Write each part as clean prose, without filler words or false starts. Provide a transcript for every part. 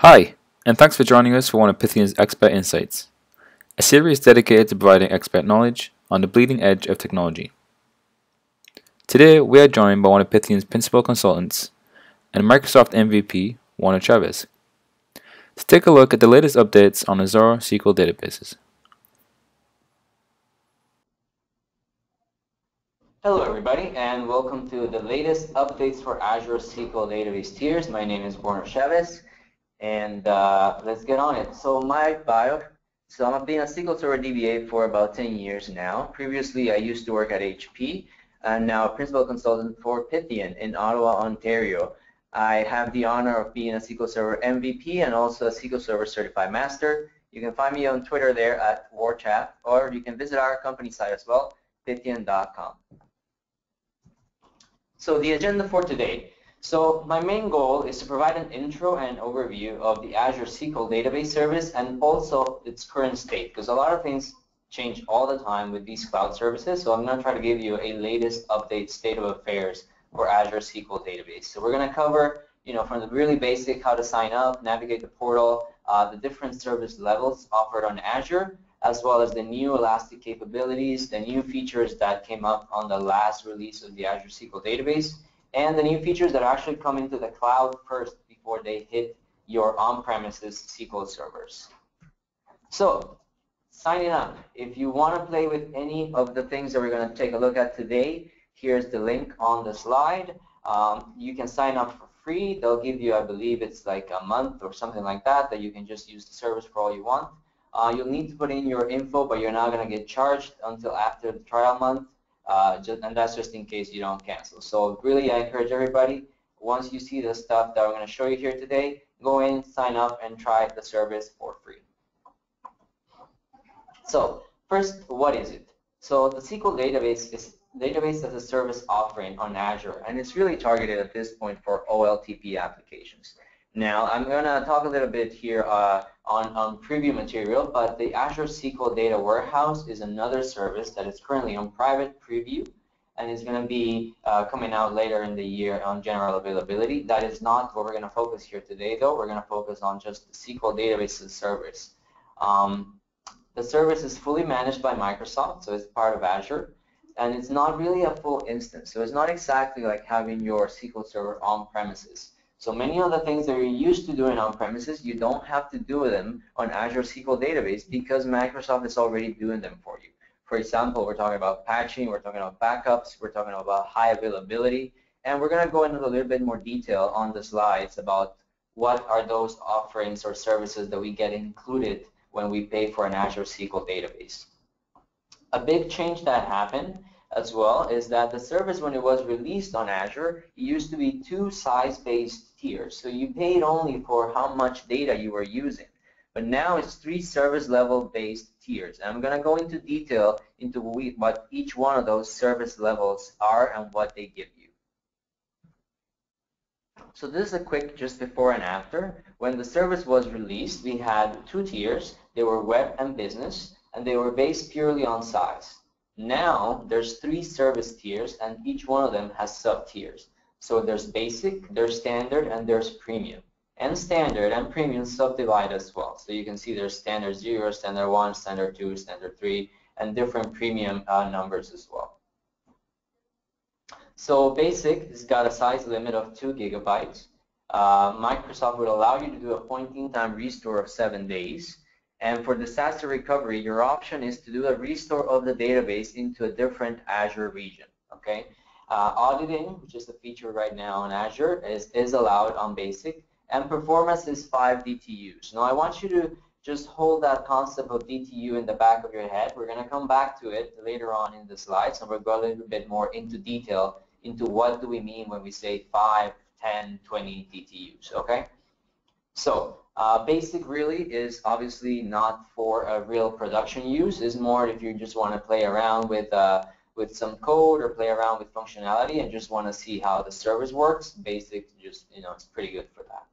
Hi, and thanks for joining us for one of Pythian's Expert Insights, a series dedicated to providing expert knowledge on the bleeding edge of technology. Today, we are joined by one of Pythian's principal consultants and Microsoft MVP, Chaves, to take a look at the latest updates on Azure SQL databases. Hello everybody, and welcome to the latest updates for Azure SQL database tiers. My name is Chaves, and let's get on it. So my bio, I've been a SQL Server DBA for about 10 years now. Previously, I used to work at HP, and now a principal consultant for Pythian in Ottawa, Ontario. I have the honor of being a SQL Server MVP and also a SQL Server Certified Master. You can find me on Twitter there at warchat, or you can visit our company site as well, pythian.com. So the agenda for today. So my main goal is to provide an intro and overview of the Azure SQL database service and also its current state, because a lot of things change all the time with these cloud services. So I'm going to try to give you a latest update state of affairs for Azure SQL database. So we're going to cover, from the really basic, how to sign up, navigate the portal, the different service levels offered on Azure, as well as the new Elastic capabilities, the new features that came up on the last release of the Azure SQL database, and the new features that are actually coming to the cloud first before they hit your on-premises SQL servers. So, signing up. If you want to play with any of the things that we're going to take a look at today, here's the link on the slide. You can sign up for free. They'll give you, I believe it's like a month or something like that you can just use the service for all you want. You'll need to put in your info, but you're not going to get charged until after the trial month, and that's just in case you don't cancel. So really, I encourage everybody, once you see the stuff that I'm going to show you here today, go in, sign up, and try the service for free. So first, what is it? So the SQL database is database as a service offering on Azure, and it's really targeted at this point for OLTP applications. Now, I'm going to talk a little bit here on preview material, but the Azure SQL Data Warehouse is another service that is currently on private preview and is going to be coming out later in the year on general availability. That is not what we're going to focus here today, though. We're going to focus on just the SQL Database service. The service is fully managed by Microsoft, so it's part of Azure, and it's not really a full instance. So it's not exactly like having your SQL Server on premises. So many of the things that you're used to doing on premises, you don't have to do them on Azure SQL Database because Microsoft is already doing them for you. For example, we're talking about patching, we're talking about backups, we're talking about high availability, and we're going to go into a little bit more detail on the slides about what are those offerings or services that we get included when we pay for an Azure SQL database. A big change that happened as well is that the service, when it was released on Azure, it used to be two size-based tiers. So you paid only for how much data you were using. But now it's three service level based tiers. And I'm going to go into detail into what each one of those service levels are and what they give you. So this is a quick just before and after. When the service was released, we had two tiers. They were web and business, and they were based purely on size. Now there's three service tiers, and each one of them has sub-tiers. So there's basic, there's standard, and there's premium. And standard and premium subdivide as well. So you can see there's standard 0, standard 1, standard 2, standard 3, and different premium numbers as well. So basic has got a size limit of 2 gigabytes. Microsoft would allow you to do a point-in-time restore of 7 days. And for disaster recovery, your option is to do a restore of the database into a different Azure region. Okay, auditing, which is the feature right now on Azure, is allowed on basic, and performance is 5 DTUs. Now I want you to just hold that concept of DTU in the back of your head. We're going to come back to it later on in the slides, and we'll go a little bit more into detail into what do we mean when we say 5, 10, 20 DTUs. Okay, so basic really is obviously not for a real production use. It's more if you just want to play around with some code or play around with functionality and just want to see how the service works. Basic, just it's pretty good for that.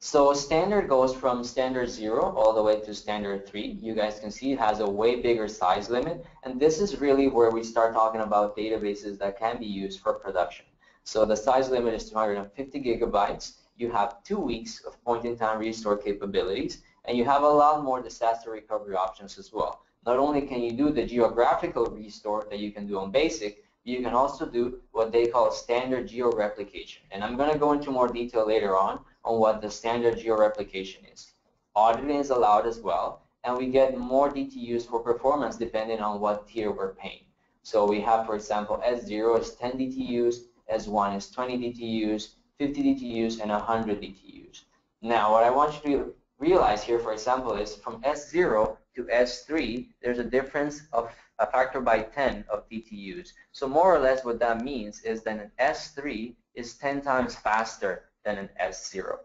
So standard goes from standard 0 all the way to standard 3. You guys can see it has a way bigger size limit, and this is really where we start talking about databases that can be used for production. So the size limit is 250 gigabytes, you have 2 weeks of point-in-time restore capabilities, and you have a lot more disaster recovery options as well. Not only can you do the geographical restore that you can do on basic, you can also do what they call standard geo-replication. And I'm going to go into more detail later on what the standard geo-replication is. Auditing is allowed as well, and we get more DTUs for performance depending on what tier we're paying. So we have, for example, S0 is 10 DTUs, S1 is 20 DTUs, 50 DTUs, and 100 DTUs. Now, what I want you to realize here, for example, is from S0 to S3, there's a difference of a factor by 10 of DTUs. So more or less what that means is that an S3 is 10 times faster than an S0.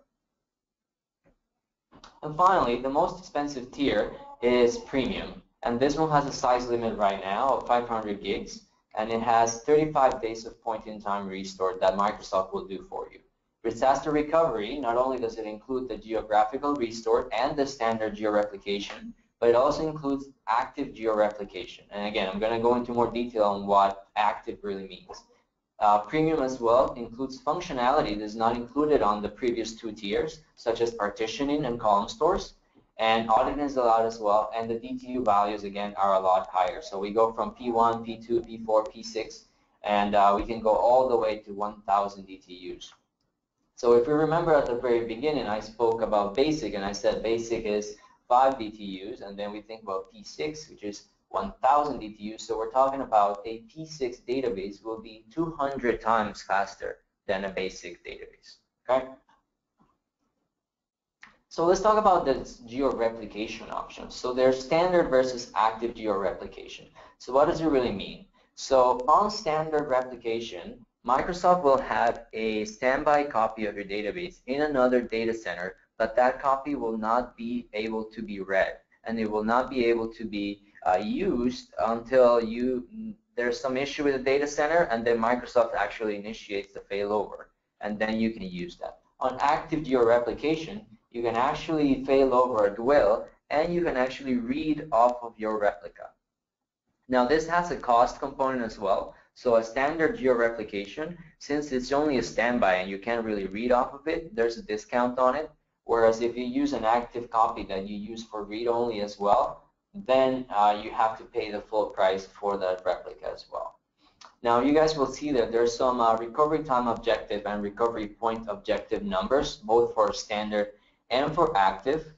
And finally, the most expensive tier is Premium. And this one has a size limit right now of 500 gigs. And it has 35 days of point-in-time restore that Microsoft will do for you. Disaster recovery, not only does it include the geographical restore and the standard geo-replication, but it also includes active geo-replication. And again, I'm going to go into more detail on what active really means. Premium as well includes functionality that is not included on the previous 2 tiers, such as partitioning and column stores. And auditing is allowed as well, and the DTU values, again, are a lot higher. So we go from P1, P2, P4, P6, and we can go all the way to 1,000 DTUs. So if you remember at the very beginning, I spoke about basic, and I said basic is 5 DTUs, and then we think about P6, which is 1,000 DTUs. So we're talking about a P6 database will be 200 times faster than a basic database. Okay? So let's talk about the geo-replication options. So there's standard versus active geo-replication. So what does it really mean? So on standard replication, Microsoft will have a standby copy of your database in another data center, but that copy will not be able to be read, and it will not be able to be used until there's some issue with the data center, and then Microsoft actually initiates the failover, and then you can use that. On active geo-replication, you can actually fail over at will, and you can actually read off of your replica. Now, this has a cost component as well. So a standard geo-replication, since it's only a standby and you can't really read off of it, there's a discount on it. Whereas if you use an active copy that you use for read-only as well, then you have to pay the full price for that replica as well. Now, you guys will see that there's some recovery time objective and recovery point objective numbers, both for standard and for active.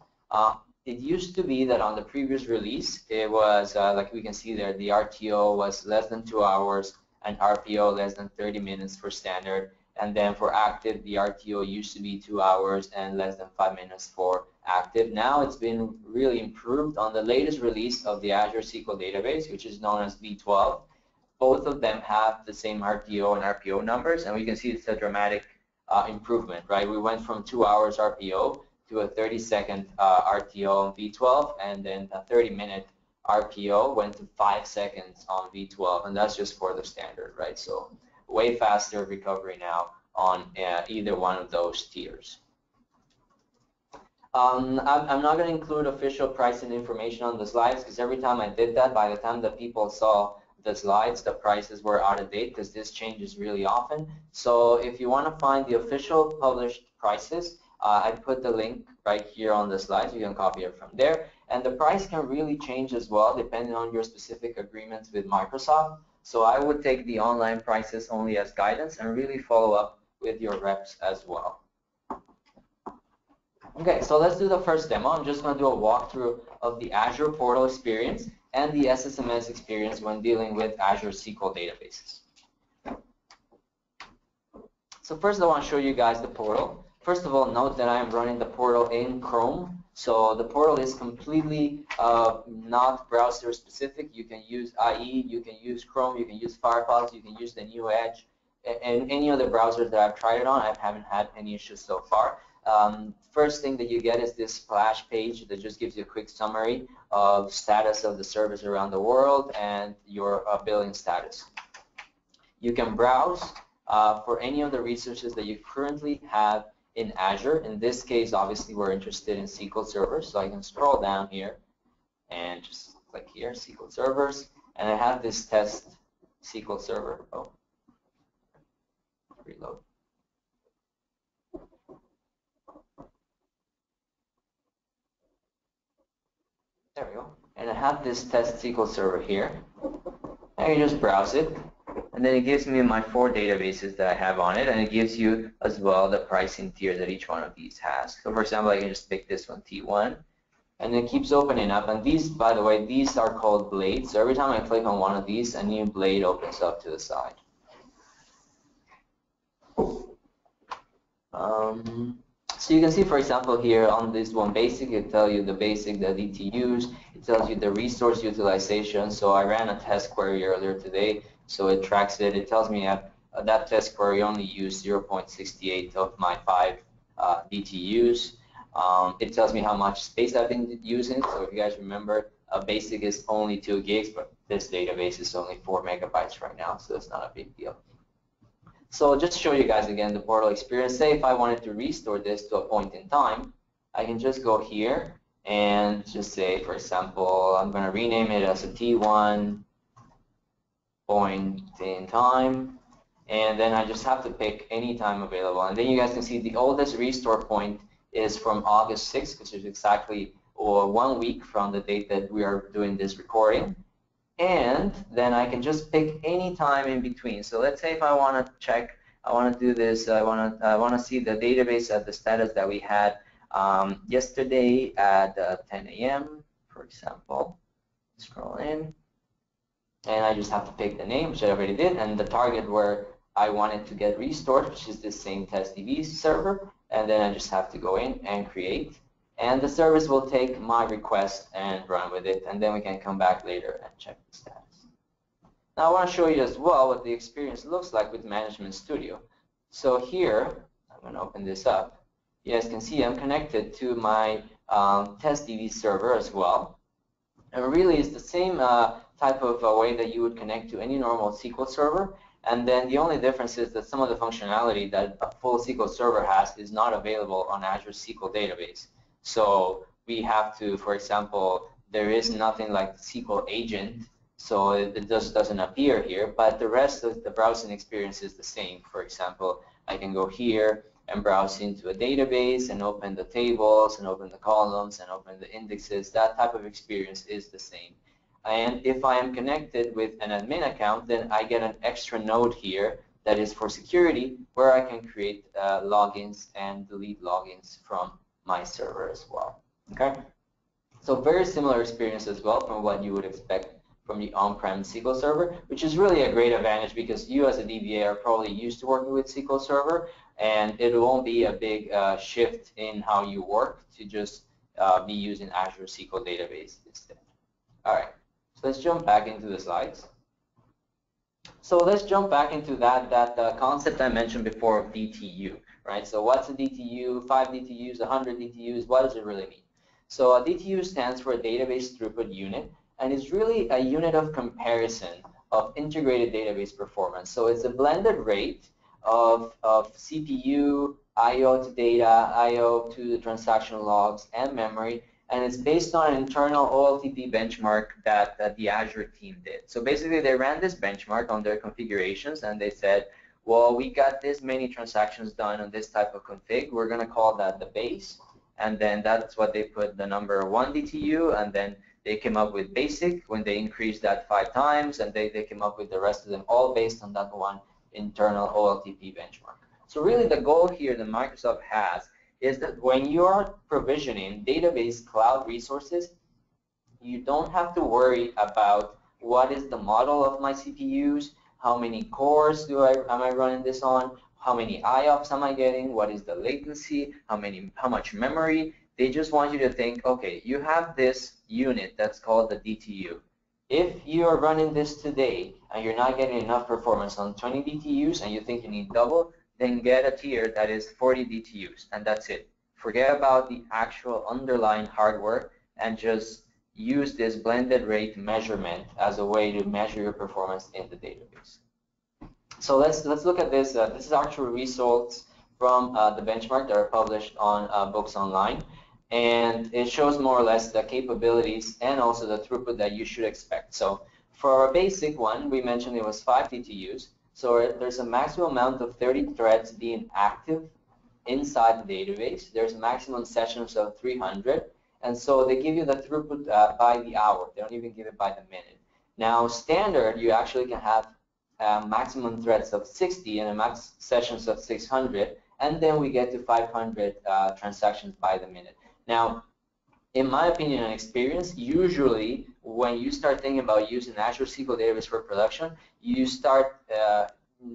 It used to be that on the previous release, it was, like we can see there, the RTO was less than 2 hours and RPO less than 30 minutes for standard. And then for active, the RTO used to be 2 hours and less than 5 minutes for active. Now it's been really improved on the latest release of the Azure SQL database, which is known as V12. Both of them have the same RTO and RPO numbers, and we can see it's a dramatic improvement, right? We went from 2 hours RPO to a 30-second RTO on V12, and then a 30-minute RPO went to 5 seconds on V12, and that's just for the standard, right? So way faster recovery now on either one of those tiers. I'm not going to include official pricing information on the slides, because every time I did that, by the time that people saw the slides, the prices were out of date, because this changes really often. So if you want to find the official published prices, I put the link right here on the slides. You can copy it from there. And the price can really change as well depending on your specific agreements with Microsoft. So I would take the online prices only as guidance and really follow up with your reps as well. Okay, so let's do the first demo. I'm just going to do a walkthrough of the Azure portal experience and the SSMS experience when dealing with Azure SQL databases. So first I want to show you guys the portal. First of all, note that I am running the portal in Chrome. So the portal is completely not browser specific. You can use IE, you can use Chrome, you can use Firefox, you can use the new Edge, and any other browsers that I've tried it on. I haven't had any issues so far. First thing that you get is this splash page that just gives you a quick summary of status of the service around the world and your billing status. You can browse for any of the resources that you currently have in Azure. In this case, obviously, we're interested in SQL servers, so I can scroll down here and just click here, SQL servers, and I have this test SQL server. Oh, reload. There we go. And I have this test SQL server here. I can just browse it. And then it gives me my 4 databases that I have on it, and it gives you as well the pricing tier that each one of these has. So for example, I can just pick this one, T1, and it keeps opening up. And these, by the way, these are called blades. So every time I click on one of these, a new blade opens up to the side. So you can see, for example, here on this one basic, it tells you the basic, the DTUs. It tells you the resource utilization. So I ran a test query earlier today, so it tracks it. It tells me that test query only used 0.68 of my 5 DTUs. It tells me how much space I've been using. So if you guys remember, basic is only 2 gigs, but this database is only 4 megabytes right now, so it's not a big deal. So just to show you guys again the portal experience, say if I wanted to restore this to a point in time, I can just go here and just say, for example, I'm going to rename it as a T1 point in time, and then I just have to pick any time available. And then you guys can see the oldest restore point is from August 6th, which is exactly 1 week from the date that we are doing this recording. And then I can just pick any time in between. So let's say if I want to check, I want to do this, I want to see the database at the status that we had yesterday at 10 a.m., for example. Scroll in, and I just have to pick the name, which I already did, and the target where I wanted to get restored, which is this same testDB server, and then I just have to go in and create. And the service will take my request and run with it, and then we can come back later and check the status. Now I want to show you as well what the experience looks like with Management Studio. So here, I'm going to open this up. You guys can see I'm connected to my testDB server as well. And really it's the same type of way that you would connect to any normal SQL server. And then the only difference is that some of the functionality that a full SQL server has is not available on Azure SQL database. So we have to, for example, there is nothing like the SQL agent, so it just doesn't appear here, but the rest of the browsing experience is the same. For example, I can go here and browse into a database and open the tables and open the columns and open the indexes. That type of experience is the same. And if I am connected with an admin account, then I get an extra node here that is for security, where I can create logins and delete logins from my server as well. Okay, so very similar experience as well from what you would expect from the on-prem SQL Server, which is really a great advantage because you as a DBA are probably used to working with SQL Server, and it won't be a big shift in how you work to just be using Azure SQL database instead. All right, so let's jump back into the slides. So let's jump back into that concept I mentioned before of DTU, right? So what's a DTU, 5 DTUs, 100 DTUs, what does it really mean? So a DTU stands for a database throughput unit, and it's really a unit of comparison of integrated database performance. So it's a blended rate of CPU, I/O to data, I/O to the transaction logs, and memory, and it's based on an internal OLTP benchmark that the Azure team did. So basically, they ran this benchmark on their configurations, and they said, well, we got this many transactions done on this type of config. We're going to call that the base, and then that's what they put the number 1 DTU, and then they came up with basic when they increased that 5 times, and they came up with the rest of them all based on that one internal OLTP benchmark. So really the goal here that Microsoft has is that when you are provisioning database cloud resources, you don't have to worry about what is the model of my CPUs, how many cores am I running this on, how many IOPS am I getting, what is the latency, how much memory. They just want you to think, okay, you have this unit that's called the DTU. If you are running this today and you're not getting enough performance on 20 DTUs and you think you need double, then get a tier that is 40 DTUs, and that's it. Forget about the actual underlying hardware and just use this blended rate measurement as a way to measure your performance in the database. So let's look at this. This is actual results from the benchmark that are published on Books Online, and it shows more or less the capabilities and also the throughput that you should expect. So for our basic one, we mentioned it was 5 DTUs. So there's a maximum amount of 30 threads being active inside the database. There's maximum sessions of 300, And so they give you the throughput by the hour. They don't even give it by the minute. Now, standard, you actually can have maximum threads of 60 and a max sessions of 600, and then we get to 500 transactions by the minute. Now, in my opinion and experience, usually when you start thinking about using Azure SQL Database for production, you start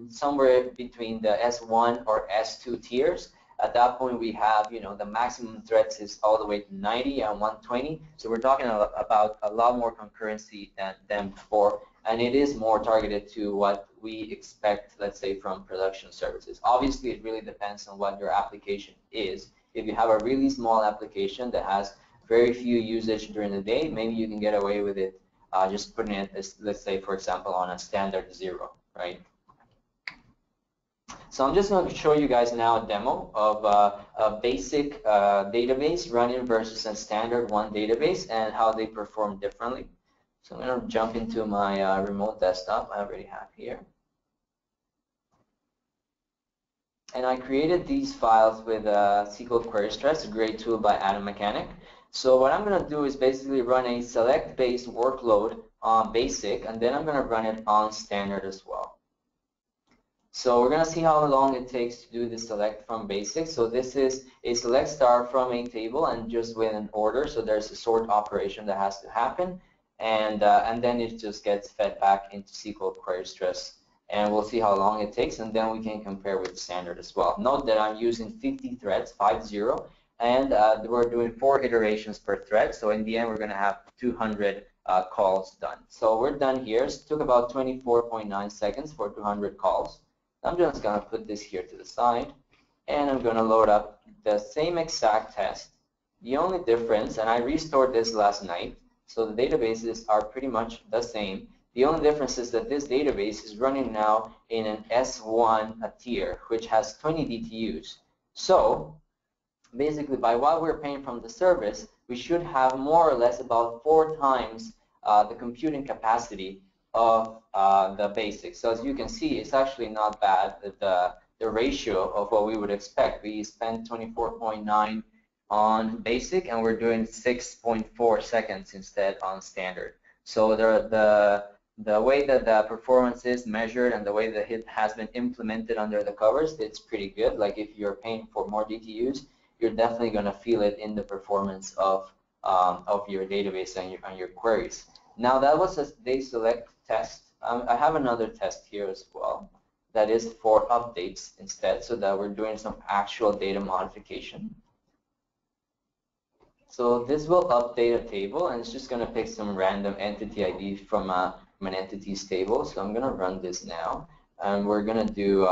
somewhere between the S1 or S2 tiers. At that point, we have, the maximum threads is all the way to 90 and 120. So we're talking about a lot more concurrency than before, and it is more targeted to what we expect, let's say, from production services. Obviously, it really depends on what your application is. If you have a really small application that has very few usage during the day, maybe you can get away with it just putting it, as, let's say, for example, on a standard 0, right? So I'm just going to show you guys now a demo of a basic database running versus a standard 1 database and how they perform differently. So I'm going to jump into my remote desktop I already have here. And I created these files with SQL Query Stress, a great tool by Adam Mechanic. So what I'm going to do is basically run a select-based workload on basic, and then I'm going to run it on standard as well. So we're going to see how long it takes to do the select from basic. So this is a select star from a table and just with an order. So there's a sort operation that has to happen, and then it just gets fed back into SQL Query Stress. And we'll see how long it takes, and then we can compare with standard as well. Note that I'm using 50 threads, 50, and we're doing 4 iterations per thread. So in the end, we're going to have 200 calls done. So we're done here. It took about 24.9 seconds for 200 calls. I'm just going to put this here to the side, and I'm going to load up the same exact test. The only difference, and I restored this last night, so the databases are pretty much the same. The only difference is that this database is running now in an S1 tier, which has 20 DTUs. So basically, by what we're paying from the service, we should have more or less about 4 times the computing capacity of the basic. So as you can see, it's actually not bad. The ratio of what we would expect. We spent 24.9 on basic, and we're doing 6.4 seconds instead on standard. So the way that the performance is measured and the way that it has been implemented under the covers, it's pretty good. Like if you're paying for more DTUs, you're definitely going to feel it in the performance of your database and your queries. Now that was a day select test. I have another test here as well that is for updates instead, so that we're doing some actual data modification. So this will update a table, and it's just going to pick some random entity ID from an entities table. So I'm going to run this now, and we're going to do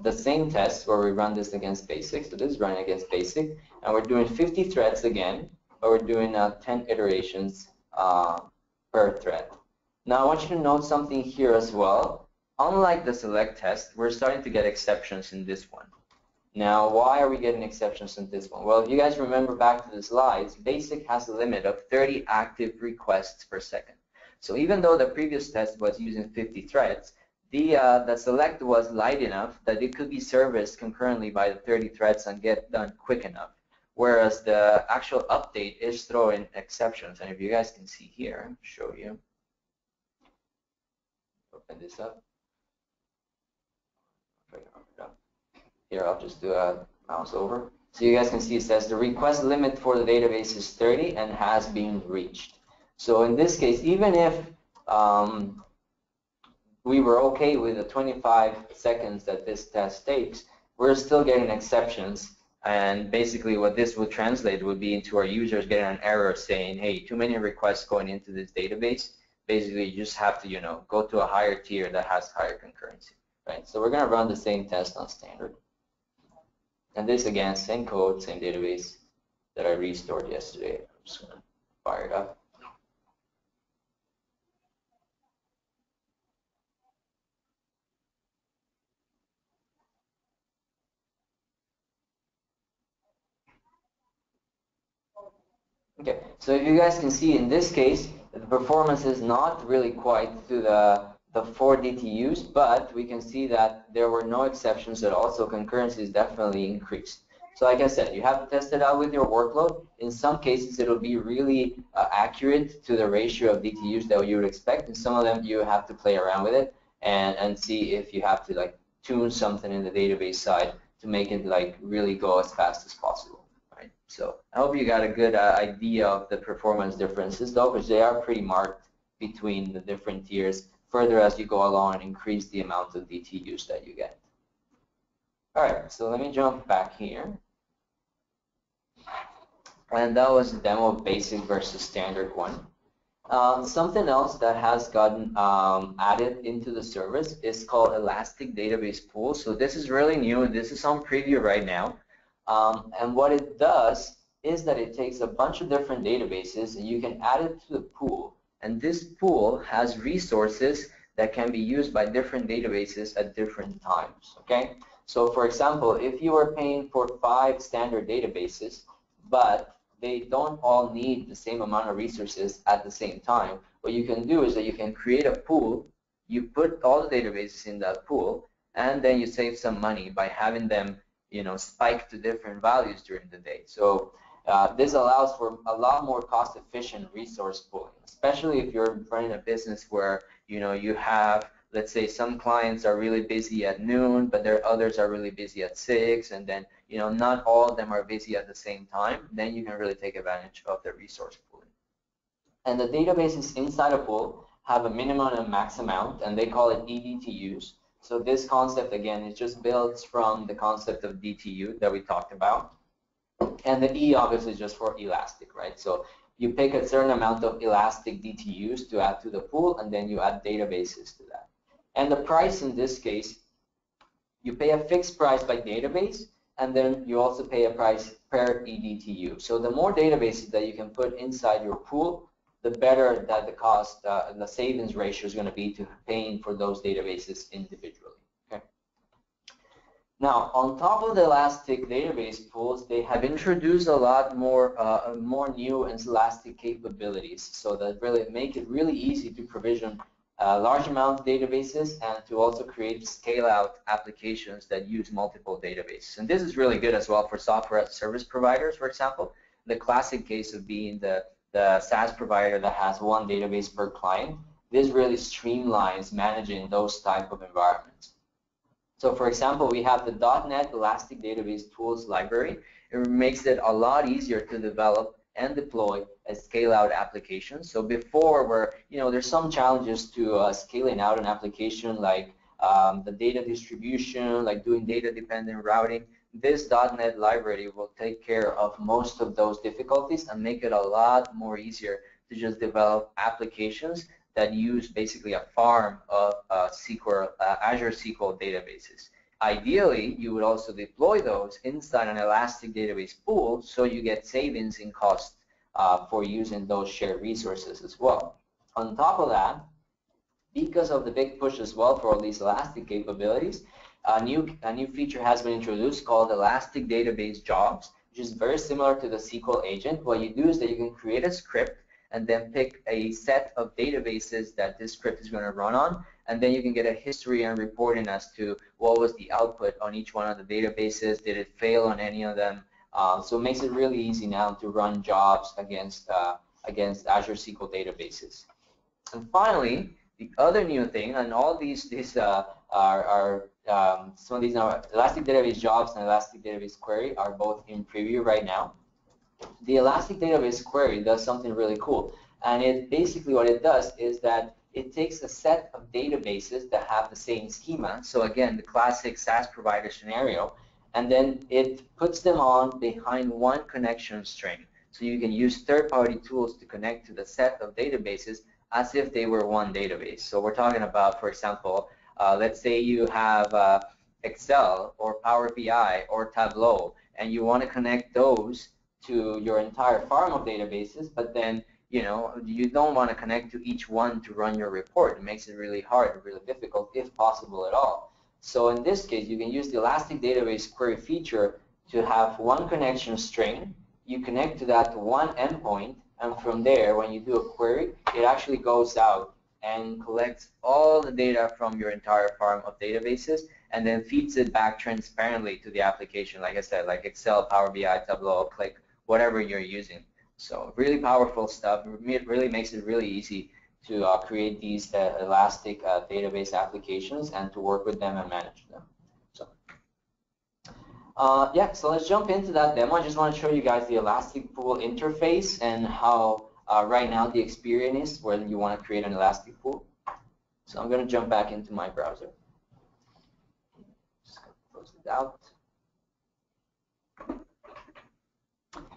the same test where we run this against basic. So this is running against basic, and we're doing 50 threads again, but we're doing 10 iterations per thread. Now I want you to note something here as well. Unlike the select test, we're starting to get exceptions in this one. Now, why are we getting exceptions in this one? Well, if you guys remember back to the slides, basic has a limit of 30 active requests per second. So even though the previous test was using 50 threads, the select was light enough that it could be serviced concurrently by the 30 threads and get done quick enough. Whereas the actual update is throwing exceptions. And if you guys can see here, I'll show you. Open this up. Here, I'll just do a mouse over. So you guys can see it says the request limit for the database is 30 and has been reached. So in this case, even if we were okay with the 25 seconds that this test takes, we're still getting exceptions. And basically what this would translate would be into our users getting an error saying, hey, too many requests going into this database. Basically, you just have to, go to a higher tier that has higher concurrency, right? So we're going to run the same test on standard. And this, again, same code, same database that I restored yesterday. I'm just going to fire it up. Okay, so if you guys can see in this case, the performance is not really quite to the 4 DTUs, but we can see that there were no exceptions at all, so concurrency is definitely increased. So like I said, you have to test it out with your workload. In some cases, it'll be really accurate to the ratio of DTUs that you would expect. In some of them, you have to play around with it and see if you have to like tune something in the database side to make it like really go as fast as possible. Right? So I hope you got a good idea of the performance differences, though, because they are pretty marked between the different tiers further as you go along and increase the amount of DTUs that you get. All right, so let me jump back here. And that was a demo of basic versus standard one. Something else that has gotten added into the service is called Elastic Database Pool. So this is really new. This is on preview right now. And what it does is that it takes a bunch of different databases and you can add it to the pool. And this pool has resources that can be used by different databases at different times. Okay. So for example, if you are paying for 5 standard databases, but they don't all need the same amount of resources at the same time, what you can do is that you can create a pool, you put all the databases in that pool, and then you save some money by having them, you know, spike to different values during the day. So this allows for a lot more cost-efficient resource pooling, especially if you're running a business where, you know, you have, let's say some clients are really busy at noon, but there others are really busy at 6, and then, you know, not all of them are busy at the same time. Then you can really take advantage of the resource pooling. And the databases inside a pool have a minimum and max amount, and they call it EDTUs. So this concept, again, it just builds from the concept of DTU that we talked about. And the E obviously is just for elastic, right? So you pick a certain amount of elastic DTUs to add to the pool, and then you add databases to that. And the price in this case, you pay a fixed price by database, and then you also pay a price per EDTU. So the more databases that you can put inside your pool, the better that the cost, the savings ratio is going to be to paying for those databases individually. Okay. Now, on top of the Elastic database pools, they have introduced a lot more, new and Elastic capabilities, so that really make it really easy to provision large amount of databases and to also create scale-out applications that use multiple databases. And this is really good as well for software as service providers, for example. The classic case of being the SaaS provider that has one database per client. This really streamlines managing those type of environments. So for example, we have the .NET Elastic Database Tools library. It makes it a lot easier to develop and deploy a scale-out application. So before, where, you know, there's some challenges to scaling out an application, like the data distribution, like doing data-dependent routing. This .NET library will take care of most of those difficulties and make it a lot more easier to just develop applications that use basically a farm of Azure SQL databases. Ideally, you would also deploy those inside an Elastic database pool, so you get savings in cost for using those shared resources as well. On top of that, because of the big push as well for all these Elastic capabilities, a new feature has been introduced called Elastic Database Jobs, which is very similar to the SQL agent. What you do is that you can create a script and then pick a set of databases that this script is going to run on, and then you can get a history and reporting as to what was the output on each one of the databases, did it fail on any of them. So it makes it really easy now to run jobs against Azure SQL databases. And finally, the other new thing, and all these are some of these are Elastic Database Jobs and Elastic Database Query are both in preview right now. The Elastic Database Query does something really cool, and it basically what it does is that it takes a set of databases that have the same schema, so again the classic SaaS provider scenario, and then it puts them on behind one connection string. So you can use third-party tools to connect to the set of databases as if they were one database. So we're talking about, for example, let's say you have Excel or Power BI or Tableau, and you want to connect those to your entire farm of databases, but then, you know, you don't want to connect to each one to run your report. It makes it really hard, really difficult, if possible at all. So in this case, you can use the Elastic Database Query feature to have one connection string. You connect to that one endpoint, and from there, when you do a query, it actually goes out and collects all the data from your entire farm of databases and then feeds it back transparently to the application, like I said, like Excel, Power BI, Tableau, Click, whatever you're using. So really powerful stuff. It really makes it really easy to create these elastic database applications and to work with them and manage them. So yeah, so let's jump into that demo. I just want to show you guys the Elastic Pool interface and how right now the experience is when you want to create an Elastic Pool. So I'm going to jump back into my browser. Just close it out.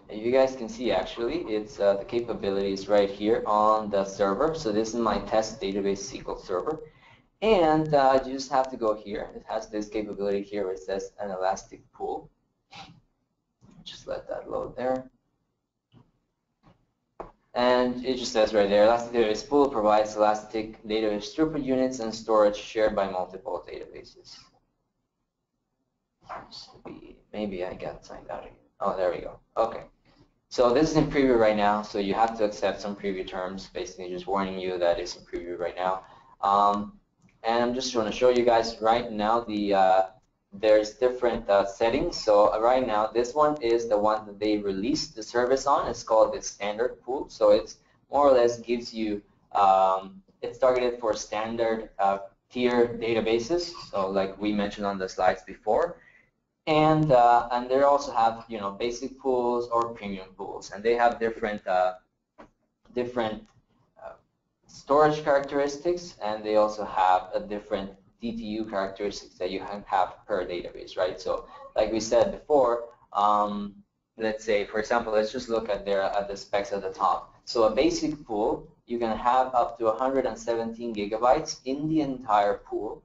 And you guys can see actually it's the capabilities right here on the server. So this is my test database SQL server. And you just have to go here. It has this capability here where it says an Elastic Pool. Just let that load there. And it just says right there, Elastic Database Pool provides elastic database throughput units and storage shared by multiple databases. Maybe I got signed out of here. Oh, there we go. Okay. So this is in preview right now, so you have to accept some preview terms, basically just warning you that it's in preview right now. And I'm just going to show you guys right now there's different settings. So right now, this one is the one that they released the service on. It's called the standard pool. So it's more or less gives you, it's targeted for standard tier databases. So like we mentioned on the slides before. And they also have, you know, basic pools or premium pools. And they have different storage characteristics, and they also have a different DTU characteristics that you can have per database, right? So like we said before, let's say, for example, let's just look at the specs at the top. So a basic pool, you can have up to 117 gigabytes in the entire pool.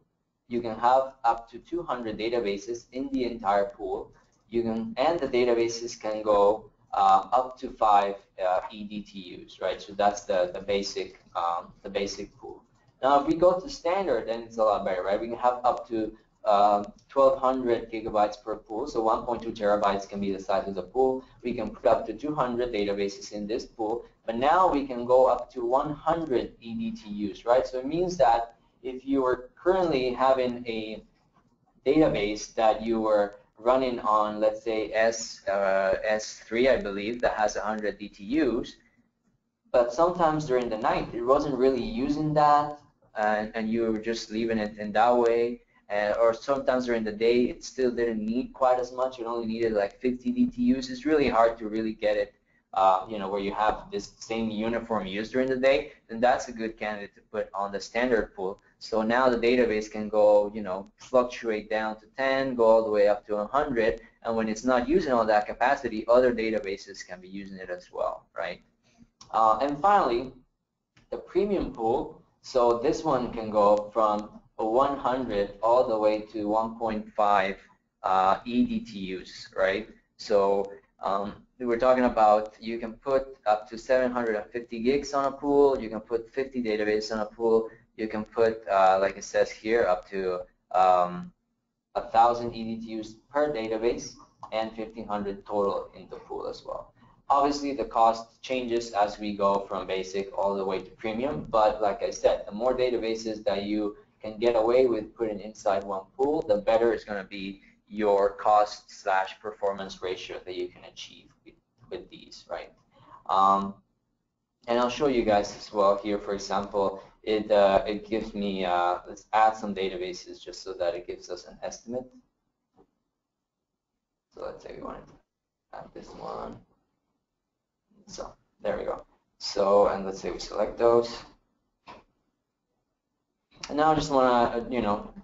You can have up to 200 databases in the entire pool. You can, and the databases can go up to 5 eDTUs, right? So that's the basic pool. Now, if we go to standard, then it's a lot better, right? We can have up to 1,200 gigabytes per pool, so 1.2 terabytes can be the size of the pool. We can put up to 200 databases in this pool, but now we can go up to 100 eDTUs, right? So it means that if you are currently having a database that you were running on, let's say, S3, I believe, that has 100 DTUs, but sometimes during the night it wasn't really using that, and you were just leaving it in that way, or sometimes during the day it still didn't need quite as much. It only needed like 50 DTUs. It's really hard to really get it, you know, where you have this same uniform use during the day. Then that's a good candidate to put on the standard pool. So now the database can go, you know, fluctuate down to 10, go all the way up to 100, and when it's not using all that capacity, other databases can be using it as well, right? And finally, the premium pool. So this one can go from 100 all the way to 1.5 eDTUs, right? So we're talking about you can put up to 750 gigs on a pool. You can put 50 databases on a pool. You can put, like it says here, up to 1,000 eDTUs per database and 1,500 total in the pool as well. Obviously, the cost changes as we go from basic all the way to premium, but like I said, the more databases that you can get away with putting inside one pool, the better it's going to be your cost/performance ratio that you can achieve with these, right? And I'll show you guys as well here. For example, it gives me, let's add some databases just so that it gives us an estimate. So let's say we wanted to add this one. So there we go. So, and let's say we select those. And now I just want to, you know,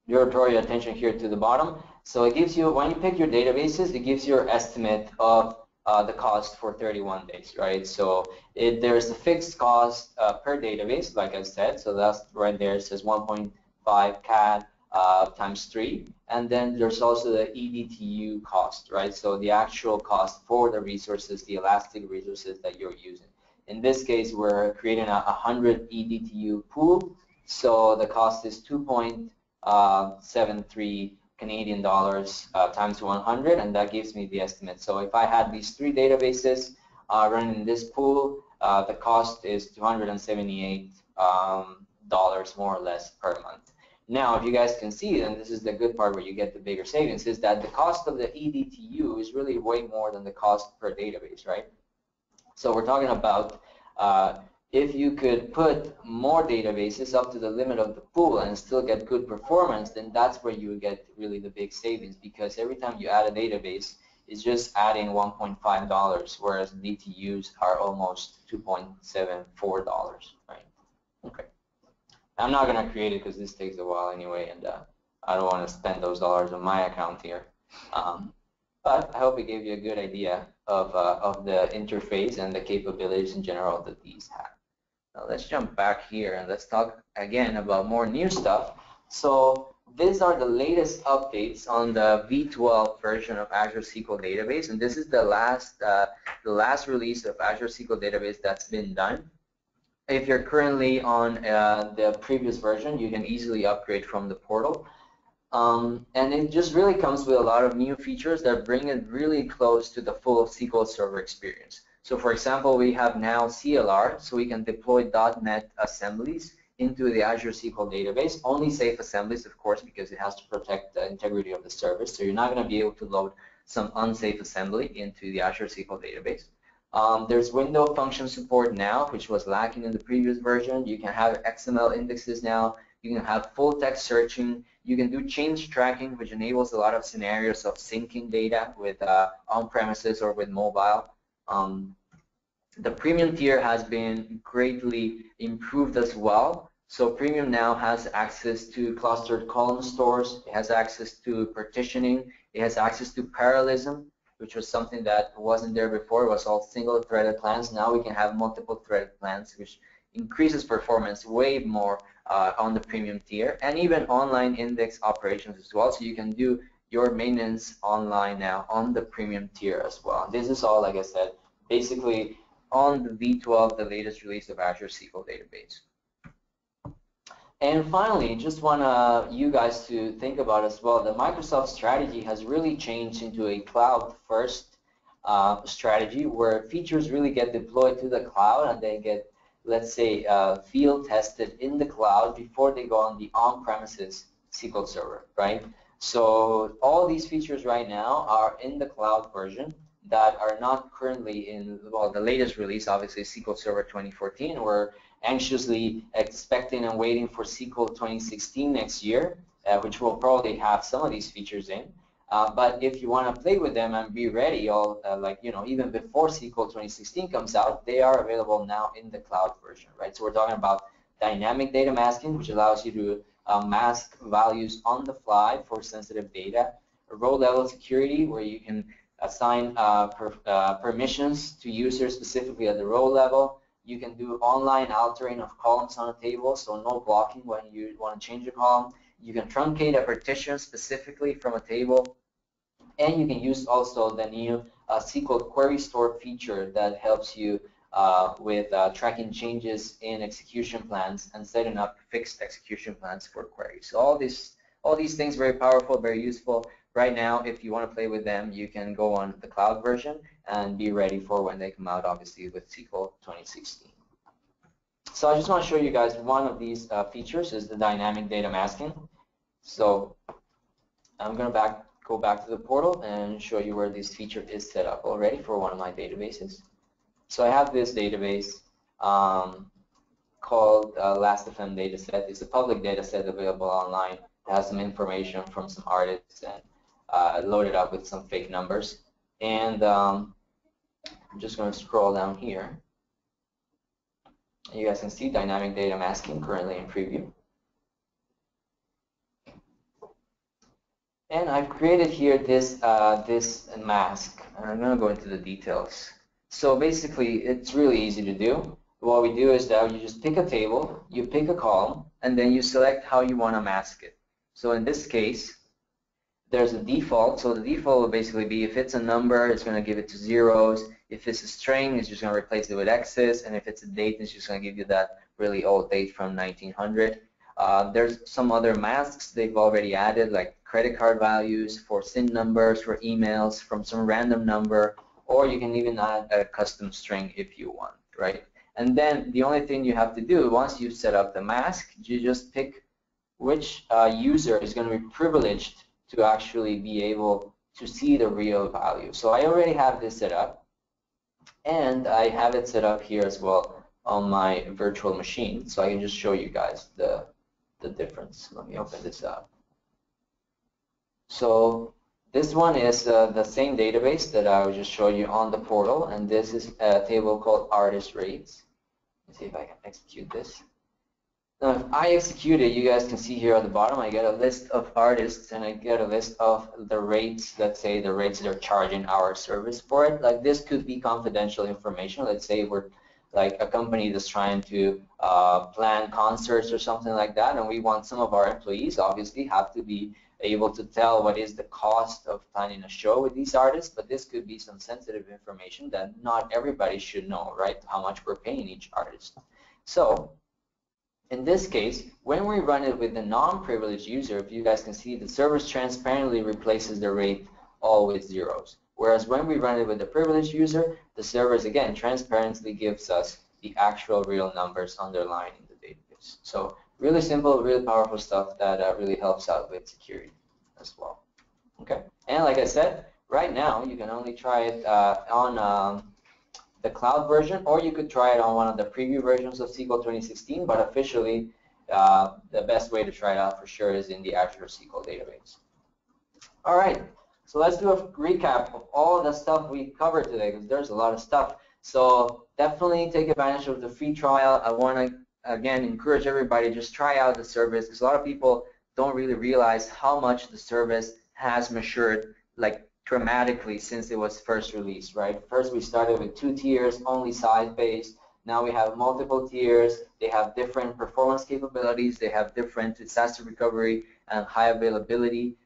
draw your attention here to the bottom. So it gives you, when you pick your databases, it gives you your estimate of the cost for 31 days, right? So there's a fixed cost per database, like I said. So that's right there. It says 1.5 CAD times 3. And then there's also the eDTU cost, right? So the actual cost for the resources, the elastic resources that you're using. In this case, we're creating a 100 eDTU pool. So the cost is 2.73 Canadian dollars times 100, and that gives me the estimate. So if I had these 3 databases running in this pool, the cost is $278 more or less per month. Now, if you guys can see, and this is the good part where you get the bigger savings, is that the cost of the eDTU is really way more than the cost per database, right? So we're talking about if you could put more databases up to the limit of the pool and still get good performance, then that's where you would get really the big savings, because every time you add a database, it's just adding $1.5, whereas DTUs are almost $2.74, right? Okay. I'm not going to create it because this takes a while anyway, and I don't want to spend those dollars on my account here. But I hope it gave you a good idea of the interface and the capabilities in general that these have. Now let's jump back here and let's talk again about more new stuff. So these are the latest updates on the V12 version of Azure SQL Database, and this is the last release of Azure SQL Database that's been done. If you're currently on the previous version, you can easily upgrade from the portal. And it just really comes with a lot of new features that bring it really close to the full SQL Server experience. So for example, we have now CLR, so we can deploy .NET assemblies into the Azure SQL database. Only safe assemblies, of course, because it has to protect the integrity of the service. So you're not going to be able to load some unsafe assembly into the Azure SQL database. There's window function support now, which was lacking in the previous version. You can have XML indexes now. You can have full text searching. You can do change tracking, which enables a lot of scenarios of syncing data with on-premises or with mobile. The premium tier has been greatly improved as well. So premium now has access to clustered column stores. It has access to partitioning. It has access to parallelism, which was something that wasn't there before. It was all single-threaded plans. Now we can have multiple-threaded plans, which increases performance way more on the premium tier, and even online index operations as well. So you can do your maintenance online now on the premium tier as well. This is all, like I said, basically on the V12, the latest release of Azure SQL Database. And finally, just want you guys to think about as well, the Microsoft strategy has really changed into a cloud-first strategy where features really get deployed to the cloud and they get, let's say, field tested in the cloud before they go on the on-premises SQL Server, right? So all these features right now are in the cloud version that are not currently in, well, the latest release, obviously, SQL Server 2014. We're anxiously expecting and waiting for SQL 2016 next year, which will probably have some of these features in. But if you want to play with them and be ready, even before SQL 2016 comes out, they are available now in the cloud version, right? So we're talking about dynamic data masking, which allows you to mask values on the fly for sensitive data. Row-level security, where you can assign permissions to users specifically at the row level. You can do online altering of columns on a table, so no blocking when you want to change a column. You can truncate a partition specifically from a table. And you can use also the new SQL Query Store feature that helps you with tracking changes in execution plans and setting up fixed execution plans for queries. So all these things very powerful, very useful. Right now, if you want to play with them, you can go on the cloud version and be ready for when they come out, obviously, with SQL 2016. So I just want to show you guys one of these features is the dynamic data masking. So I'm going to go back to the portal and show you where this feature is set up already for one of my databases. So I have this database called Last.fm dataset. It's a public dataset available online. It has some information from some artists and loaded up with some fake numbers. And I'm just going to scroll down here. You guys can see dynamic data masking currently in preview. And I've created here this mask, and I'm going to go into the details. So basically, it's really easy to do. What we do is that you just pick a table, you pick a column, and then you select how you want to mask it. So in this case, there's a default. So the default will basically be if it's a number, it's going to give it to zeros. If it's a string, it's just going to replace it with X's. And if it's a date, it's just going to give you that really old date from 1900. There's some other masks they've already added, like credit card values, for SIN numbers, for emails, from some random number, or you can even add a custom string if you want, right? And then the only thing you have to do once you've set up the mask, you just pick which user is going to be privileged to actually be able to see the real value. So I already have this set up, and I have it set up here as well on my virtual machine, so I can just show you guys the difference. Let me open this up. So this one is the same database that I was just showing you on the portal, and this is a table called artist rates. Let's see if I can execute this. Now, if I execute it, you guys can see here at the bottom, I get a list of artists, and I get a list of the rates, let's say the rates they're charging our service for it. Like, this could be confidential information. Let's say we're like a company that's trying to plan concerts or something like that, and we want some of our employees obviously have to be able to tell what is the cost of planning a show with these artists, but this could be some sensitive information that not everybody should know, right? How much we're paying each artist. So in this case, when we run it with the non-privileged user, if you guys can see, the service transparently replaces the rate all with zeros. Whereas when we run it with the privileged user, the service, again, transparently gives us the actual real numbers underlying in the database. So really simple, really powerful stuff that really helps out with security as well. Okay, and like I said, right now you can only try it on the cloud version, or you could try it on one of the preview versions of SQL 2016, but officially the best way to try it out for sure is in the Azure SQL database. All right, so let's do a recap of all the stuff we covered today, because there's a lot of stuff. So definitely take advantage of the free trial. I want to, again, encourage everybody to just try out the service, because a lot of people don't really realize how much the service has matured, like dramatically since it was first released, right? First we started with 2 tiers, only size-based. Now we have multiple tiers. They have different performance capabilities. They have different disaster recovery and high availability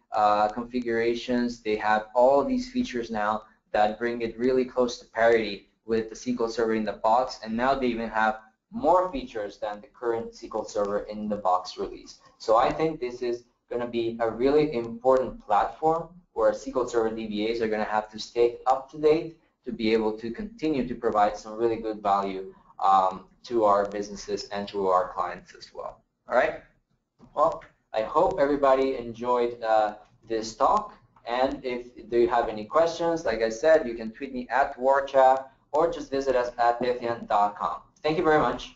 configurations. They have all these features now that bring it really close to parity with the SQL Server in the box, and now they even have more features than the current SQL Server in the box release. So I think this is going to be a really important platform where SQL Server DBAs are going to have to stay up to date to be able to continue to provide some really good value to our businesses and to our clients as well. All right. Well, I hope everybody enjoyed this talk. And if do you have any questions, like I said, you can tweet me at warchat or just visit us at pythian.com. Thank you very much.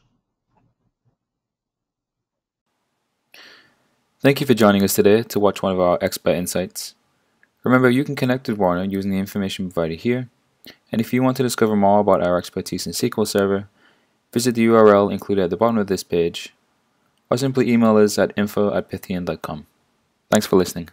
Thank you for joining us today to watch one of our expert insights. Remember, you can connect with Warner using the information provided here. And if you want to discover more about our expertise in SQL Server, visit the URL included at the bottom of this page, or simply email us at info@pythian.com. Thanks for listening.